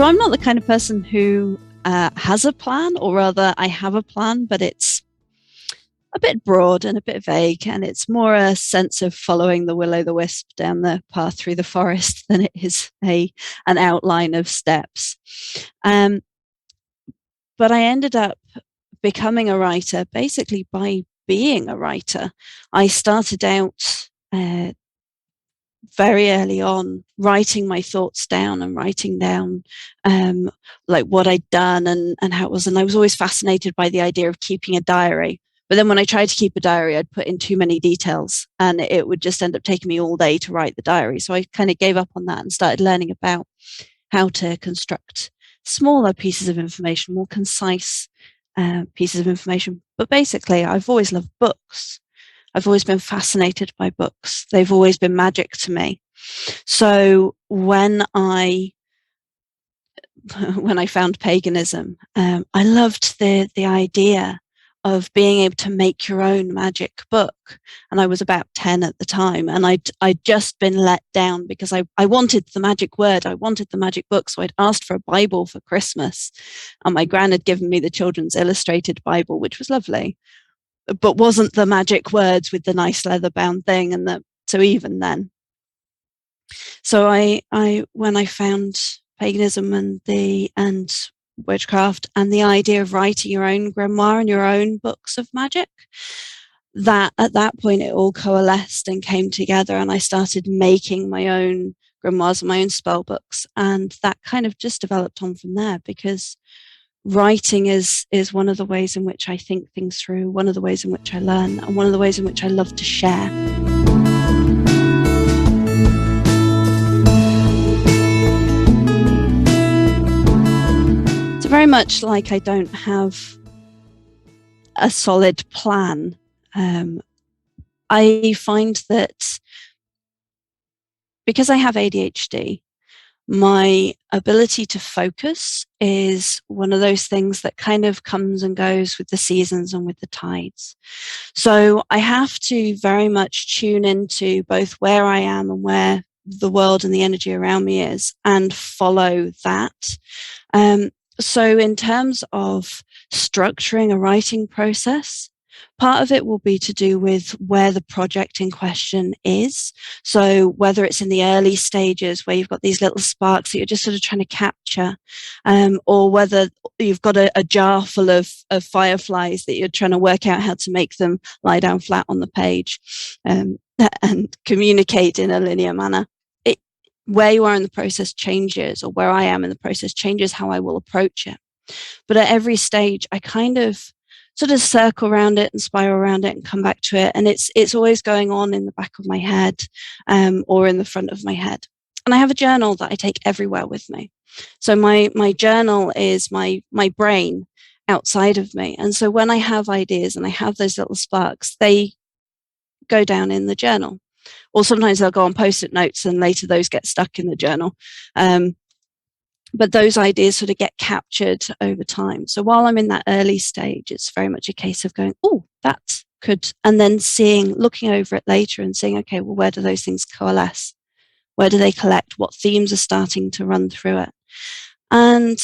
So I'm not the kind of person who has a plan, or rather I have a plan, but it's a bit broad and a bit vague, and it's more a sense of following the will-o'-the-wisp down the path through the forest than it is an outline of steps. But I ended up becoming a writer basically by being a writer. I started out very early on writing my thoughts down and writing down like what I'd done and how it was. And I was always fascinated by the idea of keeping a diary. But then when I tried to keep a diary, I'd put in too many details and it would just end up taking me all day to write the diary. So I kind of gave up on that and started learning about how to construct smaller pieces of information, more concise pieces of information. But basically, I've always loved books. I've always been fascinated by books. They've always been magic to me. So when I found paganism, I loved the idea of being able to make your own magic book. And I was about 10 at the time, and I'd just been let down because I wanted the magic word. I wanted the magic book. So I'd asked for a Bible for Christmas, and my gran had given me the Children's Illustrated Bible, which was lovely, but wasn't the magic words with the nice leather bound thing. And so even then, so when I found paganism and witchcraft and the idea of writing your own grimoire and your own books of magic, that at that point it all coalesced and came together, and I started making my own grimoires and my own spell books, and that kind of just developed on from there, because writing is one of the ways in which I think things through, one of the ways in which I learn, and one of the ways in which I love to share. It's very much like I don't have a solid plan. I find that because I have ADHD, my ability to focus is one of those things that kind of comes and goes with the seasons and with the tides. So I have to very much tune into both where I am and where the world and the energy around me is, and follow that. So in terms of structuring a writing process, part of it will be to do with where the project in question is. So whether it's in the early stages where you've got these little sparks that you're just sort of trying to capture, or whether you've got a jar full of fireflies that you're trying to work out how to make them lie down flat on the page and communicate in a linear manner. Where you are in the process changes, or where I am in the process changes how I will approach it. But at every stage, I kind of sort of circle around it and spiral around it and come back to it. And it's always going on in the back of my head, or in the front of my head. And I have a journal that I take everywhere with me. So my journal is my brain outside of me. And so when I have ideas and I have those little sparks, they go down in the journal. Or sometimes they'll go on post-it notes and later those get stuck in the journal. But those ideas sort of get captured over time. So while I'm in that early stage, it's very much a case of going, oh, that could, and then looking over it later and seeing, okay, well, where do those things coalesce? Where do they collect? What themes are starting to run through it? And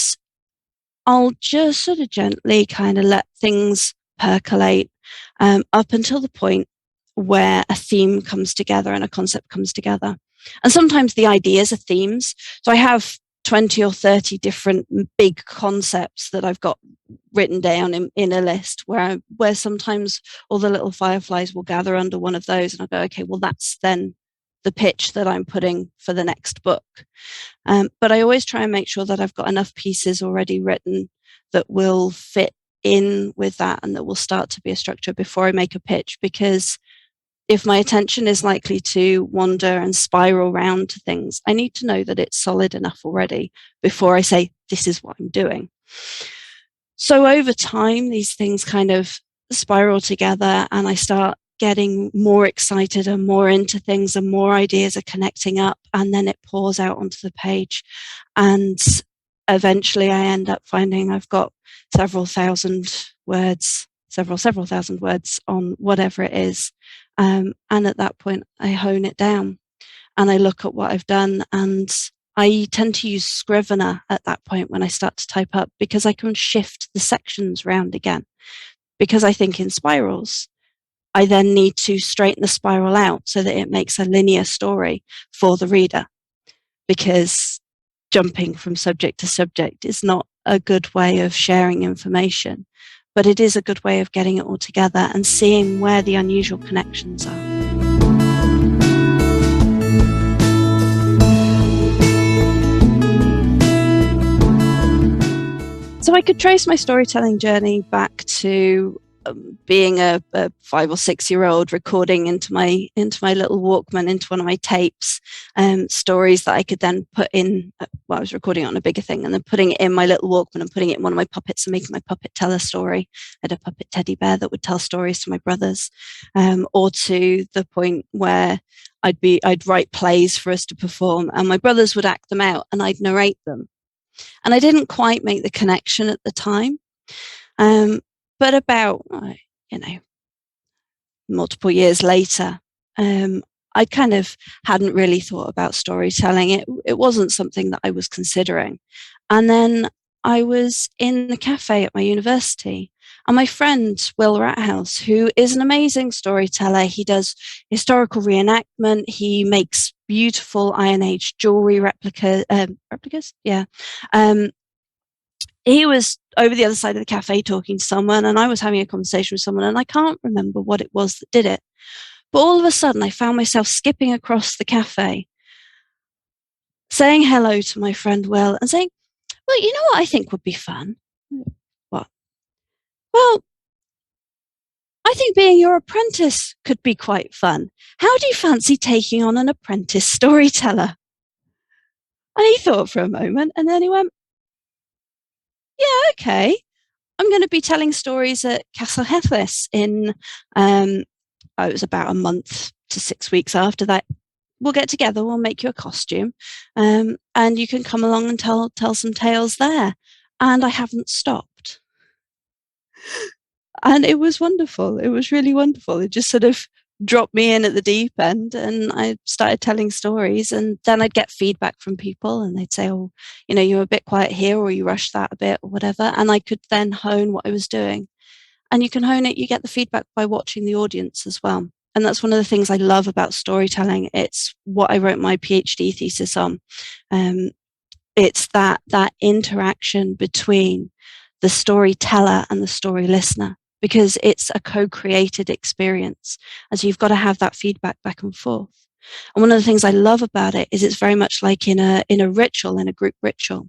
I'll just sort of gently kind of let things percolate up until the point where a theme comes together and a concept comes together. And sometimes the ideas are themes. So I have 20 or 30 different big concepts that I've got written down in a list where sometimes all the little fireflies will gather under one of those, and I'll go, okay, well, that's then the pitch that I'm putting for the next book. But I always try and make sure that I've got enough pieces already written that will fit in with that and that will start to be a structure before I make a pitch, because if my attention is likely to wander and spiral around to things, I need to know that it's solid enough already before I say, this is what I'm doing. So over time, these things kind of spiral together, and I start getting more excited and more into things, and more ideas are connecting up, and then it pours out onto the page. And eventually I end up finding I've got several thousand words on whatever it is. And at that point, I hone it down and I look at what I've done, and I tend to use Scrivener at that point when I start to type up, because I can shift the sections round again. Because I think in spirals, I then need to straighten the spiral out so that it makes a linear story for the reader, because jumping from subject to subject is not a good way of sharing information, but it is a good way of getting it all together and seeing where the unusual connections are. So I could trace my storytelling journey back to being a 5 or 6 year old, recording into my little Walkman, into one of my tapes, stories that I could then put in. Well, I was recording on a bigger thing, and then putting it in my little Walkman and putting it in one of my puppets and making my puppet tell a story. I had a puppet teddy bear that would tell stories to my brothers, or to the point where I'd write plays for us to perform, and my brothers would act them out, and I'd narrate them. And I didn't quite make the connection at the time. But about, multiple years later, I kind of hadn't really thought about storytelling. It wasn't something that I was considering. And then I was in the cafe at my university, and my friend, Will Rathouse, who is an amazing storyteller, he does historical reenactment, he makes beautiful Iron Age jewelry replicas? Yeah. He was over the other side of the cafe talking to someone, and I was having a conversation with someone, and I can't remember what it was that did it. But all of a sudden, I found myself skipping across the cafe, saying hello to my friend Will, and saying, well, you know what I think would be fun? What? Well, I think being your apprentice could be quite fun. How do you fancy taking on an apprentice storyteller? And he thought for a moment, and then he went, yeah, okay. I'm going to be telling stories at Castle Headless in, it was about a month to 6 weeks after that. We'll get together, we'll make you a costume, and you can come along and tell some tales there. And I haven't stopped. And it was wonderful. It was really wonderful. It just sort of dropped me in at the deep end, and I started telling stories, and then I'd get feedback from people, and they'd say, oh, you were a bit quiet here, or you rushed that a bit, or whatever. And I could then hone what I was doing. And you can hone it, you get the feedback by watching the audience as well. And that's one of the things I love about storytelling. It's what I wrote my PhD thesis on. It's that interaction between the storyteller and the story listener, because it's a co-created experience. And so you've got to have that feedback back and forth. And one of the things I love about it is it's very much like in a ritual, in a group ritual,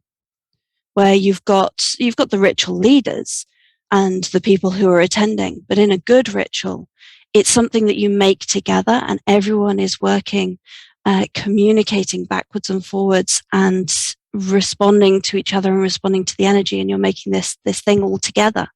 where you've got the ritual leaders and the people who are attending. But in a good ritual, it's something that you make together, and everyone is working, communicating backwards and forwards, and responding to each other and responding to the energy, and you're making this thing all together.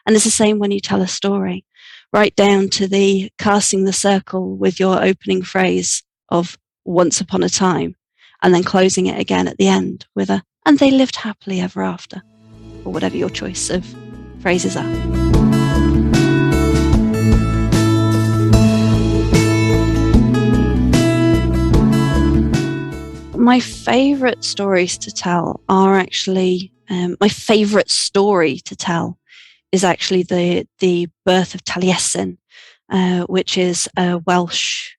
And it's the same when you tell a story, right down to the casting the circle with your opening phrase of once upon a time, and then closing it again at the end with a and they lived happily ever after, or whatever your choice of phrases are. My favourite stories to tell are actually, my favourite story to tell is actually the birth of Taliesin, which is a Welsh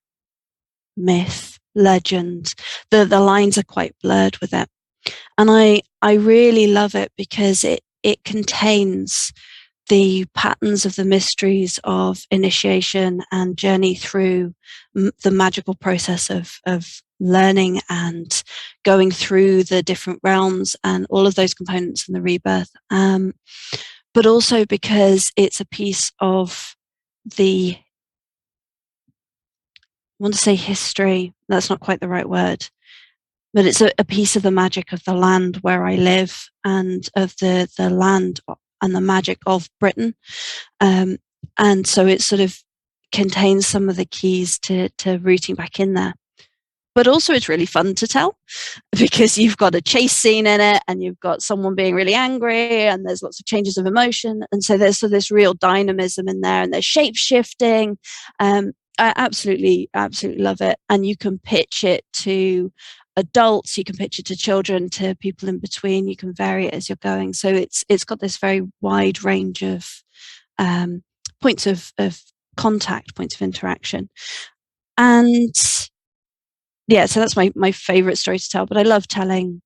myth, legend. The lines are quite blurred with it. And I really love it because it contains the patterns of the mysteries of initiation and journey through the magical process of learning and going through the different realms and all of those components in the rebirth. But also because it's a piece of I want to say history, that's not quite the right word, but it's a piece of the magic of the land where I live, and of the land and the magic of Britain. And so it sort of contains some of the keys to rooting back in there. But also it's really fun to tell, because you've got a chase scene in it, and you've got someone being really angry, and there's lots of changes of emotion. And so there's this real dynamism in there, and there's shape shifting. I absolutely love it. And you can pitch it to adults, you can pitch it to children, to people in between. You can vary it as you're going. So it's got this very wide range of points of contact, points of interaction. And yeah, so that's my favorite story to tell. But I love telling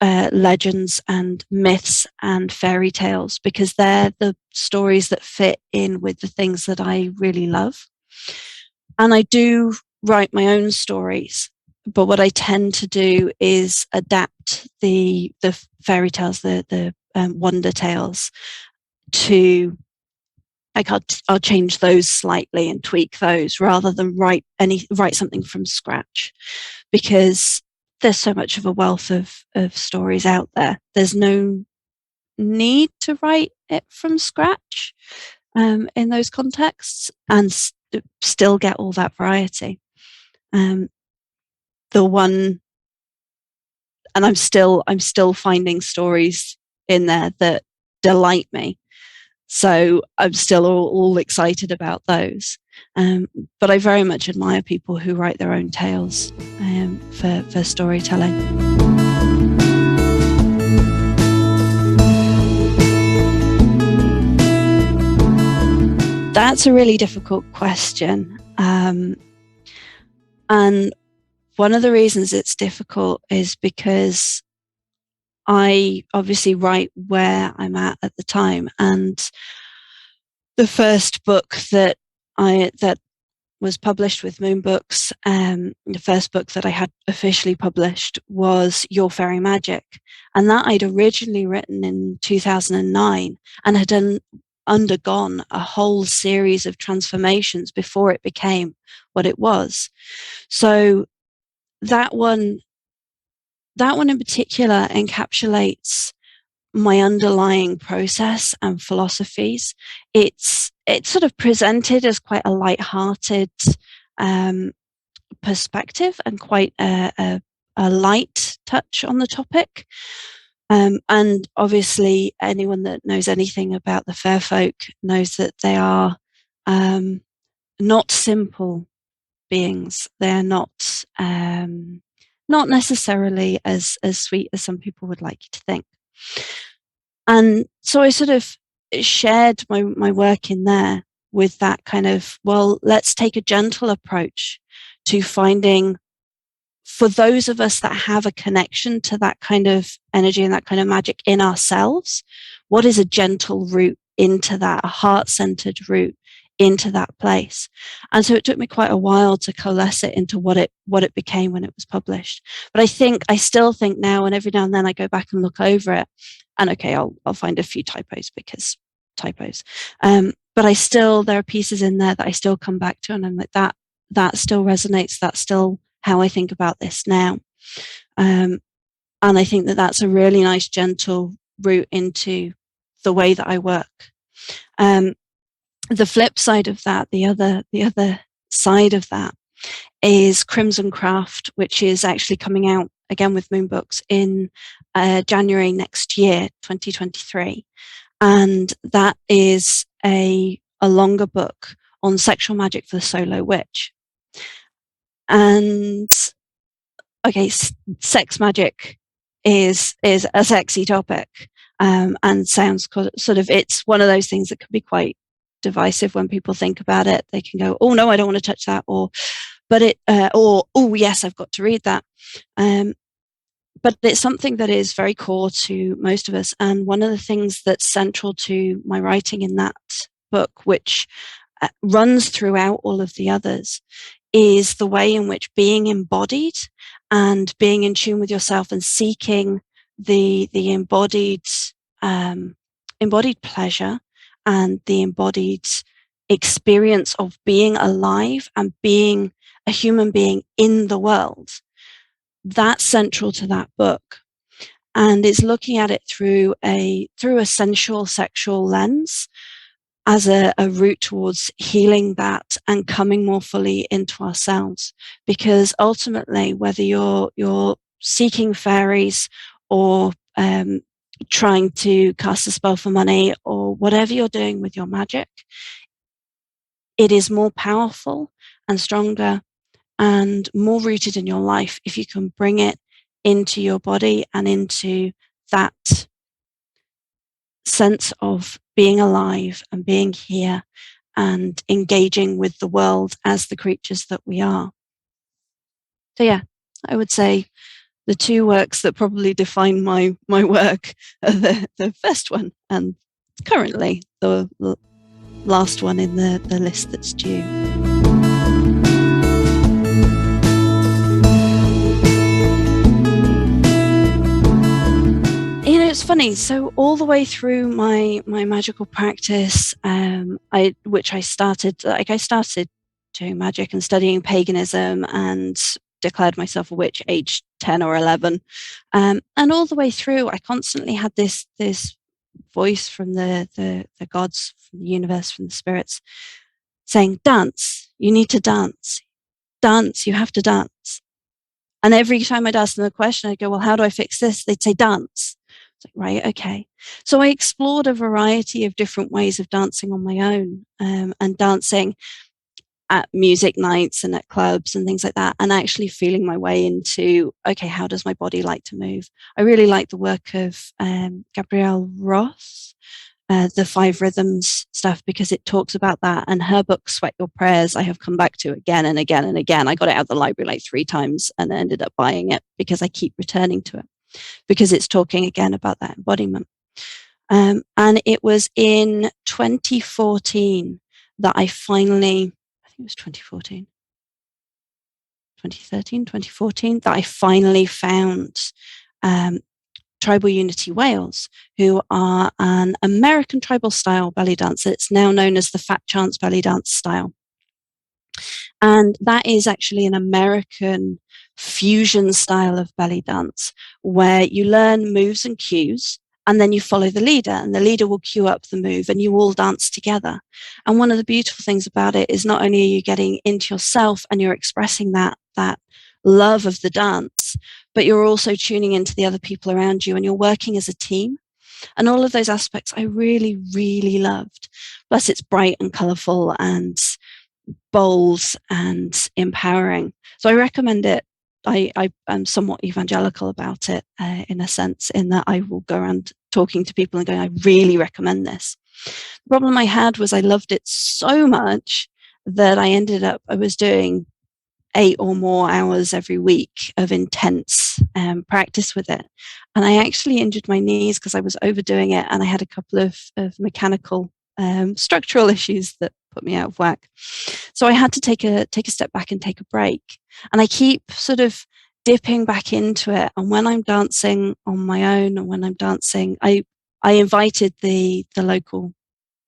legends and myths and fairy tales, because they're the stories that fit in with the things that I really love. And I do write my own stories, but what I tend to do is adapt the fairy tales, the wonder tales, to, like, I'll change those slightly and tweak those rather than write something from scratch, because there's so much of a wealth of stories out there. There's no need to write it from scratch in those contexts and still get all that variety. The one, and I'm still finding stories in there that delight me. So I'm still all excited about those. But I very much admire people who write their own tales for storytelling. That's a really difficult question. And one of the reasons it's difficult is because I obviously write where I'm at the time. And the first book that was published with Moon Books, the first book that I had officially published was Your Fairy Magic. And that I'd originally written in 2009 and had undergone a whole series of transformations before it became what it was. So that one in particular encapsulates my underlying process and philosophies. It's sort of presented as quite a light-hearted perspective and quite a light touch on the topic. And obviously, anyone that knows anything about the fair folk knows that they are not simple beings. They're not necessarily as sweet as some people would like you to think. And so I sort of shared my work in there with that kind of, well, let's take a gentle approach to finding, for those of us that have a connection to that kind of energy and that kind of magic in ourselves, what is a gentle route into that, a heart-centered route into that place? And so it took me quite a while to coalesce it into what it became when it was published. But I still think now, and every now and then I go back and look over it, and okay, I'll find a few typos, because typos. But there are pieces in there that I still come back to, and I'm like, that still resonates. That's still how I think about this now. And I think that that's a really nice, gentle route into the way that I work. The flip side of that, the other side of that, is Crimson Craft, which is actually coming out again with Moon Books in January next year, 2023. And that is a longer book on sexual magic for the solo witch. And okay, sex magic is a sexy topic, and sounds sort of, it's one of those things that can be quite divisive when people think about it. They can go, oh no, I don't want to touch that, or oh yes, I've got to read that. But it's something that is very core to most of us. And one of the things that's central to my writing in that book, which runs throughout all of the others, is the way in which being embodied and being in tune with yourself and seeking the embodied pleasure and the embodied experience of being alive and being a human being in the world. That's central to that book. And it's looking at it through a sensual, sexual lens as a route towards healing that and coming more fully into ourselves. Because ultimately, whether you're seeking fairies or trying to cast a spell for money, or whatever you're doing with your magic, it is more powerful and stronger and more rooted in your life if you can bring it into your body and into that sense of being alive and being here and engaging with the world as the creatures that we are. So yeah, I would say the two works that probably define my work are the first one and currently the last one in the list that's due. You know, it's funny. So all the way through my magical practice, which I started doing magic and studying paganism and declared myself a witch age 10 or 11. And all the way through, I constantly had this voice from the gods, from the universe, from the spirits, saying, dance, you need to dance. Dance, you have to dance. And every time I'd ask them a question, I'd go, well, how do I fix this? They'd say, dance. It's like, right, okay. So I explored a variety of different ways of dancing on my own, and dancing at music nights and at clubs and things like that, and actually feeling my way into, okay, how does my body like to move? I really like the work of Gabrielle Roth, the 5 rhythms stuff, because it talks about that. And her book, Sweat Your Prayers, I have come back to again and again and again. I got it out of the library like 3 times and ended up buying it because I keep returning to it, because it's talking again about that embodiment. And it was in 2014 that I finally, I think it was 2014, 2013, 2014, that I finally found Tribal Unity Wales, who are an American tribal style belly dance. It's now known as the Fat Chance belly dance style. And that is actually an American fusion style of belly dance where you learn moves and cues and then you follow the leader, and the leader will cue up the move and you all dance together. And one of the beautiful things about it is not only are you getting into yourself and you're expressing that love of the dance, but you're also tuning into the other people around you and you're working as a team. And all of those aspects I really, really loved. Plus it's bright and colorful and bold and empowering. So I recommend it. I am somewhat evangelical about it, in a sense, in that I will go around talking to people and going, I really recommend this. The problem I had was I loved it so much that I was doing 8 or more hours every week of intense practice with it. And I actually injured my knees because I was overdoing it, and I had a couple of mechanical structural issues that put me out of whack. So I had to take a step back and take a break. And I keep sort of dipping back into it. And when I'm dancing on my own, and when I'm dancing, I invited the local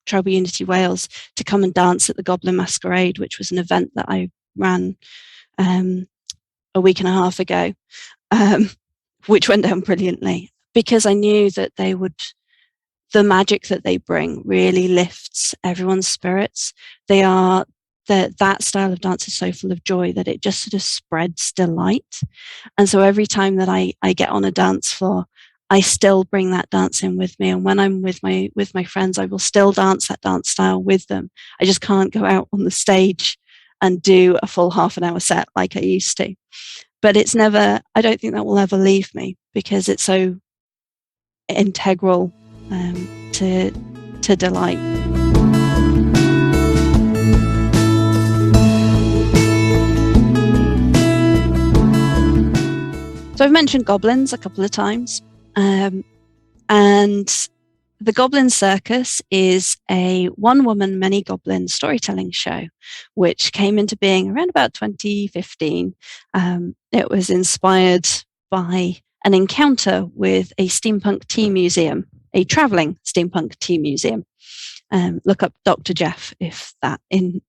Tribal Unity Wales to come and dance at the Goblin Masquerade, which was an event that I ran a week and a half ago, which went down brilliantly, because I knew that the magic that they bring really lifts everyone's spirits. That style of dance is so full of joy that it just sort of spreads delight. And so every time that I get on a dance floor, I still bring that dance in with me. And when I'm with my friends, I will still dance that dance style with them. I just can't go out on the stage and do a full half an hour set like I used to. But I don't think that will ever leave me, because it's so integral to delight. So I've mentioned goblins a couple of times, and the Goblin Circus is a one-woman, many-goblin storytelling show, which came into being around about 2015. It was inspired by an encounter with a steampunk tea museum, a traveling steampunk tea museum. Look up Dr. Jeff if that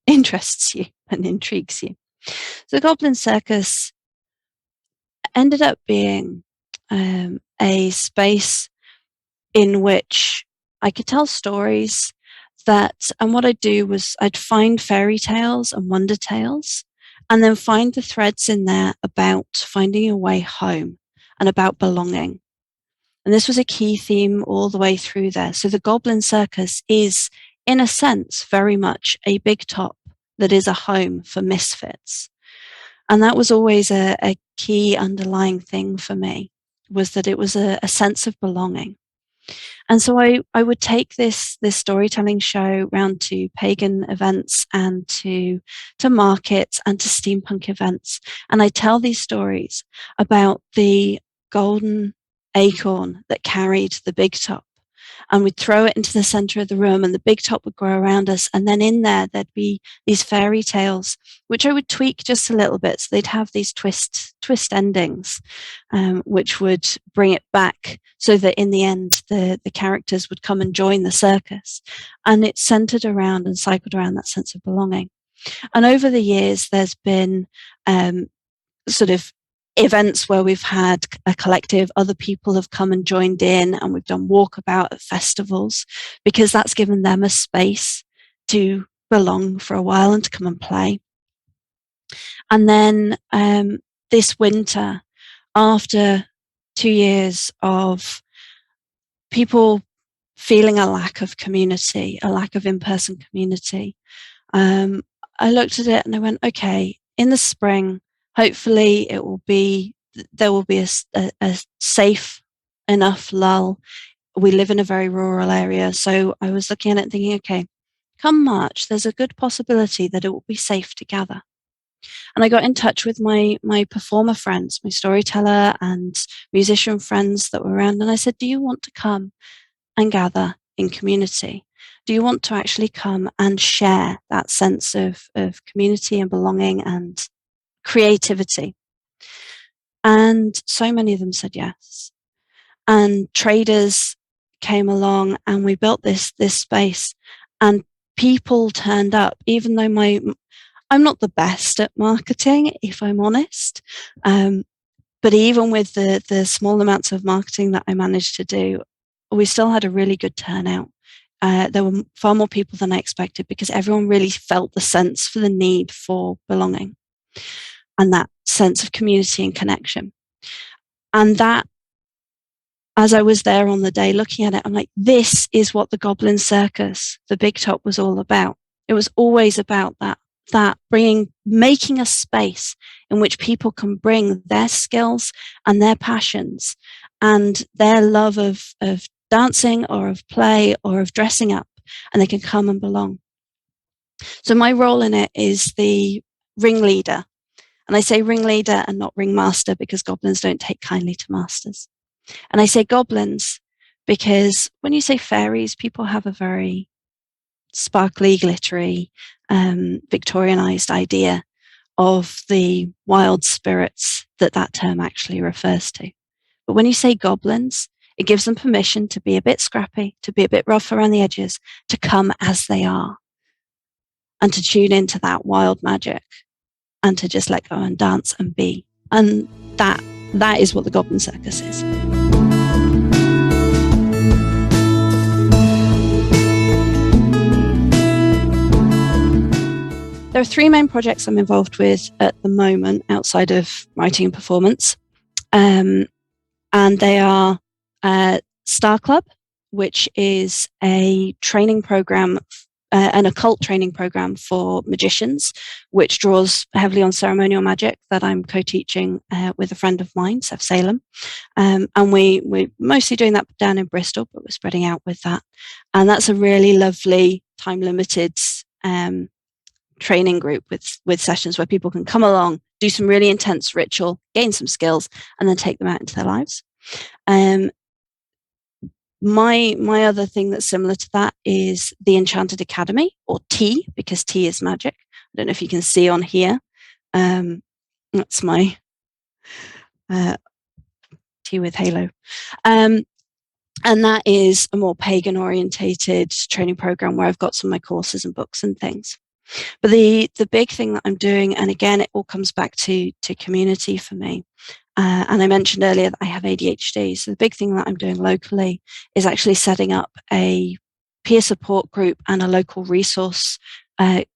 interests you and intrigues you. So the Goblin Circus ended up being a space in which I could tell stories and what I'd do was I'd find fairy tales and wonder tales, and then find the threads in there about finding your way home and about belonging. And this was a key theme all the way through there. So the Goblin Circus is, in a sense, very much a big top that is a home for misfits. And that was always a key underlying thing for me, was that it was a sense of belonging. And so I would take this storytelling show round to pagan events and to markets and to steampunk events. And I tell these stories about the golden acorn that carried the big top. And we'd throw it into the center of the room, and the big top would grow around us. And then in there, there'd be these fairy tales, which I would tweak just a little bit. So they'd have these twist endings, which would bring it back so that in the end, the characters would come and join the circus. And it centered around and cycled around that sense of belonging. And over the years, there's been sort of events where we've had a collective, other people have come and joined in, and we've done walkabout at festivals, because that's given them a space to belong for a while and to come and play. And then this winter, after 2 years of people feeling a lack of community, a lack of in-person community, I looked at it and I went, okay, in the spring, hopefully there will be a safe enough lull. We live in a very rural area. So I was looking at it and thinking, okay, come March, there's a good possibility that it will be safe to gather. And I got in touch with my performer friends, my storyteller and musician friends that were around. And I said, do you want to come and gather in community? Do you want to actually come and share that sense of community and belonging and creativity? And so many of them said yes. And traders came along, and we built this space, and people turned up, even though I'm not the best at marketing, if I'm honest. But even with the small amounts of marketing that I managed to do, we still had a really good turnout. There were far more people than I expected, because everyone really felt the sense for the need for belonging and that sense of community and connection. And that, as I was there on the day looking at it, I'm like, this is what the Goblin Circus, the Big Top, was all about. It was always about that making a space in which people can bring their skills and their passions and their love of dancing or of play or of dressing up, and they can come and belong. So my role in it is the ringleader. And I say ringleader and not ringmaster, because goblins don't take kindly to masters. And I say goblins because when you say fairies, people have a very sparkly, glittery, Victorianized idea of the wild spirits that term actually refers to. But when you say goblins, it gives them permission to be a bit scrappy, to be a bit rough around the edges, to come as they are, and to tune into that wild magic, and to just let go and dance and be. And that is what the Goblin Circus is. There are 3 main projects I'm involved with at the moment outside of writing and performance. And they are Star Club, which is a training program, an occult training program for magicians, which draws heavily on ceremonial magic, that I'm co-teaching with a friend of mine, Seth Salem. And we're mostly doing that down in Bristol, but we're spreading out with that. And that's a really lovely time-limited training group with sessions where people can come along, do some really intense ritual, gain some skills, and then take them out into their lives. My other thing that's similar to that is the Enchanted Academy, or T, because T is magic. I don't know if you can see on here. That's my T with Halo. And that is a more pagan orientated training program where I've got some of my courses and books and things. But the big thing that I'm doing, and again, it all comes back to community for me. And I mentioned earlier that I have ADHD. So the big thing that I'm doing locally is actually setting up a peer support group and a local resource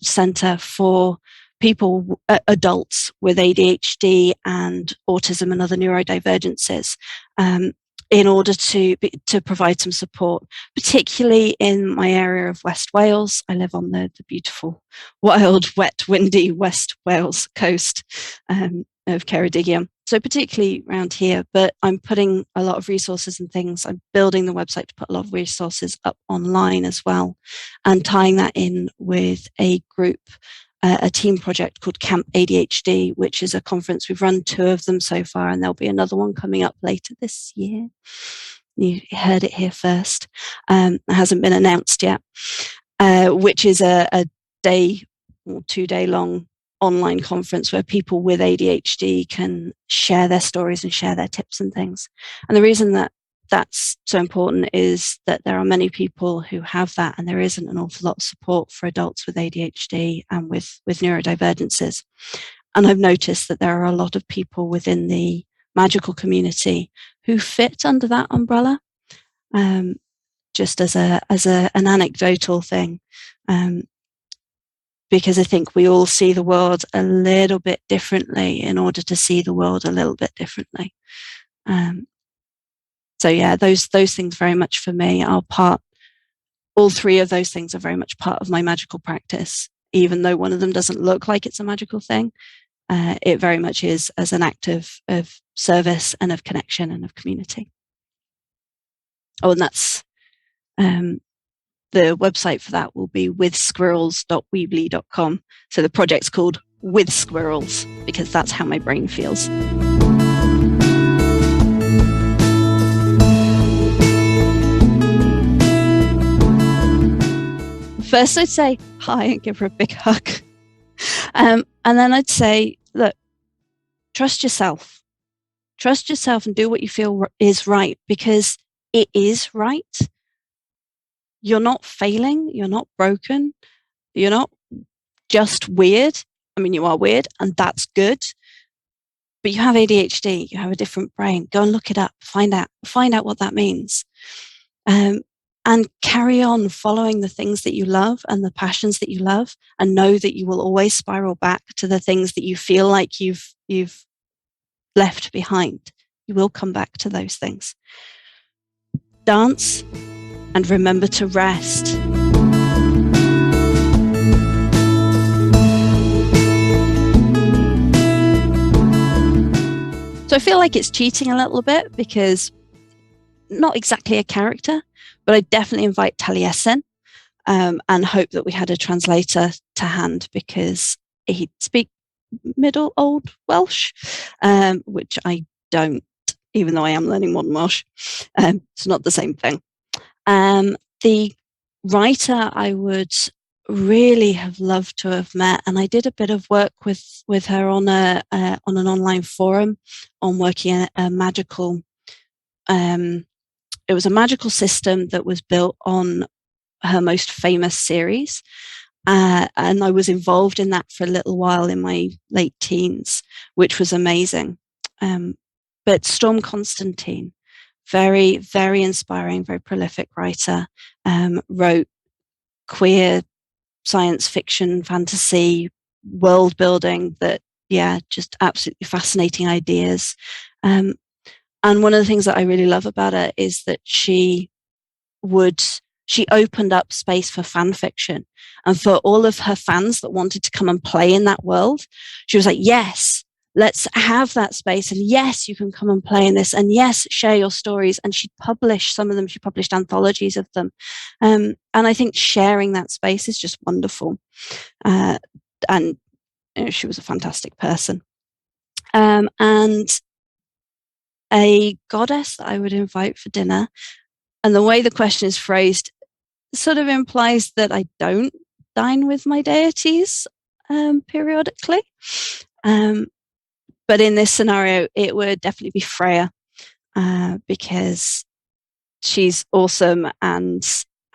center for people, adults with ADHD and autism and other neurodivergences. in order to provide some support, particularly in my area of West Wales. I live on the beautiful, wild, wet, windy West Wales coast of Ceredigion. So particularly around here, but I'm putting a lot of resources and things. I'm building the website to put a lot of resources up online as well, and tying that in with a group, a team project called Camp ADHD, which is a conference. We've run 2 of them so far, and there'll be another one coming up later this year. You heard it here first. It hasn't been announced yet, which is a day or 2-day long online conference where people with ADHD can share their stories and share their tips and things. And the reason that that's so important is that there are many people who have that, and there isn't an awful lot of support for adults with ADHD and with neurodivergences. And I've noticed that there are a lot of people within the magical community who fit under that umbrella. Just as an anecdotal thing, because I think we all see the world a little bit differently in order to see the world a little bit differently. So yeah, those things very much for me are all 3 of those things are very much part of my magical practice, even though one of them doesn't look like it's a magical thing. It very much is as an act of service and of connection and of community. Oh, and that's the website for that will be withsquirrels.weebly.com. So the project's called With Squirrels because that's how my brain feels. First, I'd say hi and give her a big hug. And then I'd say, look, trust yourself. Trust yourself and do what you feel is right, because it is right. You're not failing. You're not broken. You're not just weird. I mean, you are weird, and that's good. But you have ADHD. You have a different brain. Go and look it up. Find out what that means. And carry on following the things that you love and the passions that you love, and know that you will always spiral back to the things that you feel like you've left behind. You will come back to those things. Dance and remember to rest. So I feel like it's cheating a little bit because not exactly a character, but I definitely invite Taliesin and hope that we had a translator to hand, because he'd speak Middle Old Welsh, which I don't, even though I am learning Modern Welsh. It's not the same thing. The writer I would really have loved to have met, and I did a bit of work with her on an online forum on working a magical. It was a magical system that was built on her most famous series. And I was involved in that for a little while in my late teens, which was amazing. But Storm Constantine, very, very inspiring, very prolific writer, wrote queer science fiction, fantasy, world building that, just absolutely fascinating ideas. And one of the things that I really love about her is that she opened up space for fan fiction, and for all of her fans that wanted to come and play in that world, she was like, yes, let's have that space. And yes, you can come and play in this. And yes, share your stories. And she'd publish some of them. She published anthologies of them. And I think sharing that space is just wonderful. And she was a fantastic person. And a goddess that I would invite for dinner, and the way the question is phrased sort of implies that I don't dine with my deities periodically. But in this scenario, it would definitely be Freya, because she's awesome and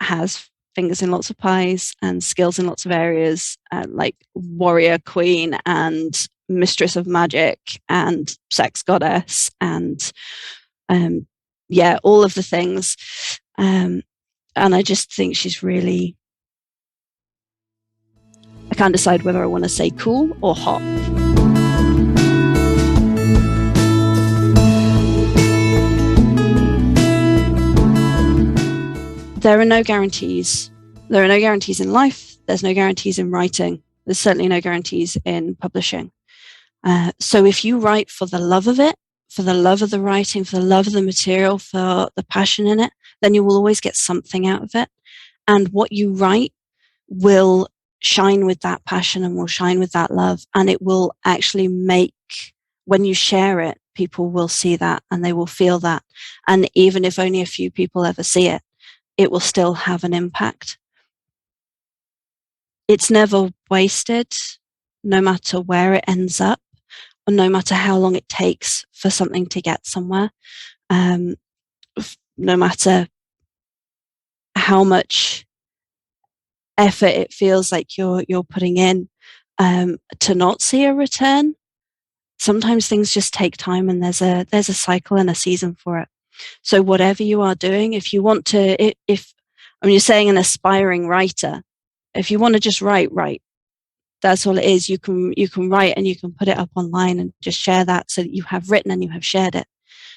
has fingers in lots of pies and skills in lots of areas, like warrior queen and mistress of magic and sex goddess and all of the things. And I just think she's really, I can't decide whether I want to say cool or hot. there are no guarantees. There are no guarantees in life. There's no guarantees in writing. There's certainly no guarantees in publishing. So if you write for the love of it, for the love of the writing, for the love of the material, for the passion in it, then you will always get something out of it. And what you write will shine with that passion and will shine with that love. And it will actually make, when you share it, people will see that and they will feel that. And even if only a few people ever see it, it will still have an impact. It's never wasted, no matter where it ends up, or no matter how long it takes for something to get somewhere. No matter how much effort it feels like you're putting in, to not see a return, sometimes things just take time, and there's a cycle and a season for it. So whatever you are doing, if you want to, if I mean, you're saying an aspiring writer, if you want to just write, that's all it is. You can write and you can put it up online and just share that so that you have written and you have shared it.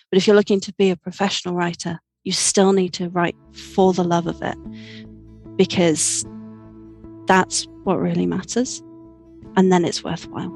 But if you're looking to be a professional writer, you still need to write for the love of it, because that's what really matters. And then it's worthwhile.